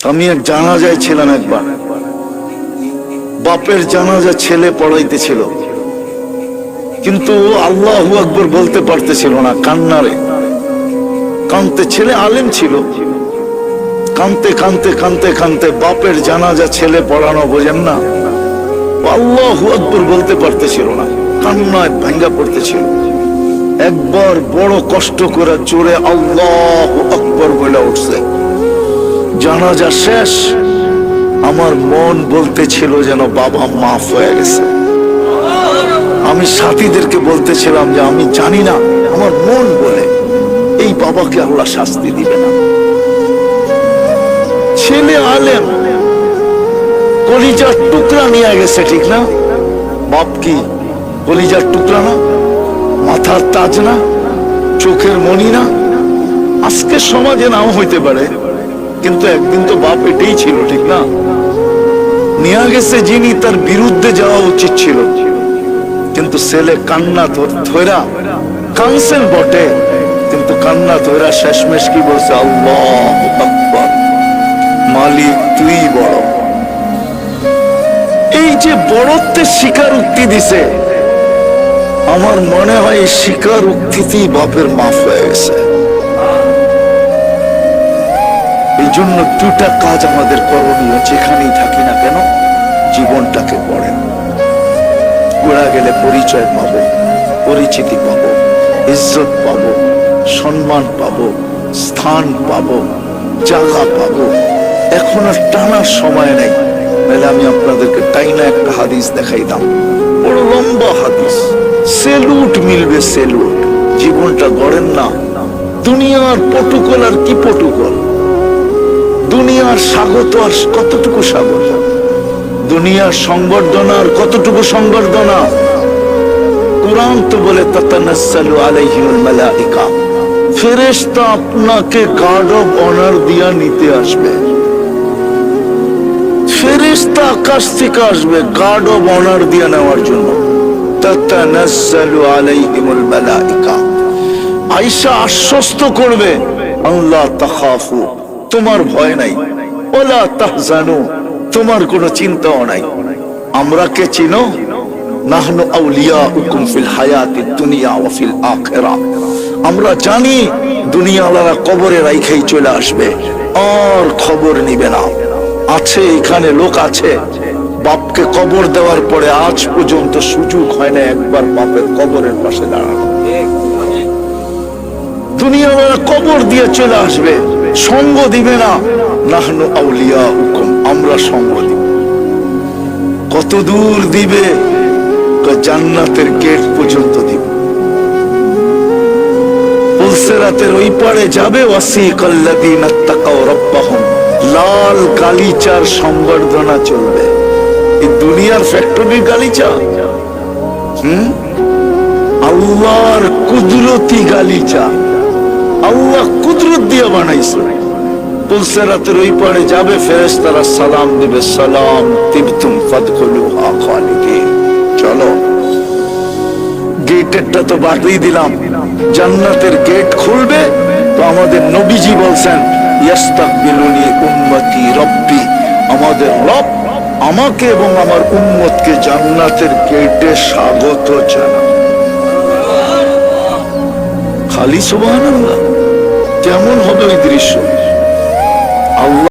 আমি এক জানাজায় ছিলাম একবার, বাপের জানাজা ছেলে পড়াইতেছিল, কিন্তু আল্লাহু আকবার বলতে পারতেছিল না, কান্নারে কানতে। ছেলে আলেম ছিল, কানতে কানতে কানতে কানতে বাপের জানাজা ছেলে পড়ানো, বোঝেন না, আল্লাহু আকবার বলতে পারতেছিল না, কান্নায় ভাঙ্গা পড়তেছিল। একবার বড় কষ্ট করে জোরে আল্লাহু আকবার বলে উঠছে। জানাজা শেষ, আমার মন বলতেছিল যেন বাবা মাফ হয়ে গেছে। আমি সাথীদেরকে বলতেছিলাম যে আমি জানি না, আমার মন বলে এই বাবাকে আল্লাহ শাস্তি দিবে না। ছেলে আলেম, কলিজার টুকরা নিয়ে গেছে, ঠিক না? বাপ কি কলিজার টুকরা না? মাথার তাজ না? চোখের মণি না? আজকে সমাজে নাও হইতে পারে, কিন্তু একদিন তো বাপ এটাই ছিল, ঠিক না? নিয়ে গেছে যিনি, তার বিরুদ্ধে যাওয়া উচিত ছিল, কিন্তু ছেলে কান্না ধৈরা কানছেন বটে, কিন্তু কান্না ধৈরা শেষমেশ কি বলছে? আল্লাহু আকবার, মালিক তুই বড়। এই যে বড়ত্বের স্বীকারোক্তি দিছে, আমার মনে হয় এই স্বীকারোক্তিতেই বাপের মাফ হয়ে গেছে। এই জন্য দুটা কাজ আমাদের করণীয়, যেখানেই থাকি না কেন, জীবনটাকে পড়েন। গোড়া গেলে পরিচয় পাবো, পরিচিতি পাবো, ইজ্জত পাবো, সম্মান পাবো, স্থান পাবো, জায়গা পাবো। এখন আর টানার সময় নেই, নাহলে আমি আপনাদেরকে টাইনা একটা হাদিস দেখাইতাম, বড় লম্বা হাদিস, সেলুট মিলবে, সেলুট। জীবনটা গড়েন না। দুনিয়ার পটুকল আর কি পটুকল, দুনিয়ার স্বাগত আর কতটুকু স্বাগত, দুনিয়ার সংবর্ধনা আর কতটুকু সংবর্ধনা। কুরআন তো বলে তাতানাজ্জালু আলাইহিল মালাইকা, ফেরেশতা আপনাকে গার্ড অফ অনার দিয়া নিতে আসবে। ফেরেশতা আকাশ থেকে আসবে গার্ড অফ অনার দিয়া নেওয়ার জন্য। তাতানাজ্জালু আলাইহিল মালাইকা, আয়েশা আশ্বস্ত করবে, আল্লাহ তাখাফু, তোমার ভয় নাই, ওয়ালা তাহজানু, তোমার কোনো চিন্তাও নাই। আমরা কে চিনো? নাহনু আউলিয়াউকুম ফিল হায়াতিদ দুনিয়া ওয়া ফিল আখিরাহ। আমরা জানি দুনিয়াওয়ালারা কবরে রাইখাই চলে আসবে, আর খবর নিবে না। আছে এখানে লোক আছে, বাপকে কবর দেওয়ার পরে আজ পর্যন্ত সুযোগ হয় না একবার বাপের কবরের পাশে দাঁড়ানো। দুনিয়াওয়ালারা কবর দিয়ে চলে আসবে, সঙ্গ দিবে না। নাহনু আউলিয়াউকুম, আমরা সঙ্গ দিব। কত দূর দিবে? জান্নাতের গেট পর্যন্ত দিব। পুলসিরাতের ওই পারে যাবে, ওয়াসিকাল্লাযীনা তাকাউ রাব্বাহুম, লাল গালিচার সংবর্ধনা চলবে। এই দুনিয়ার ফ্যাক্টরির গালিচা, আল্লাহর কুদরতি গালিচা, আল্লাহ কুদরত দিয়ে বানাইছে। পুলসিরাতের ওই পারে যাবে, ফেরেশতারা সালাম দিবে, সালাম তিবতুম ফাদখুলুহা খালিদিন। চলো, গেটেরটা তো বাড়িয়ে দিলাম, জান্নাতের গেট খুলবে তো আমাদের নবীজি বলছেন, ইস্তাকবিলুনি উম্মতি রব্বি, আমাদের রব আমাকে এবং আমার উম্মতকে জান্নাতের গেটে স্বাগত জানাবে। খালি সুবহানাল্লাহ, কেমন হবে ওই দৃশ্য? আল্লাহ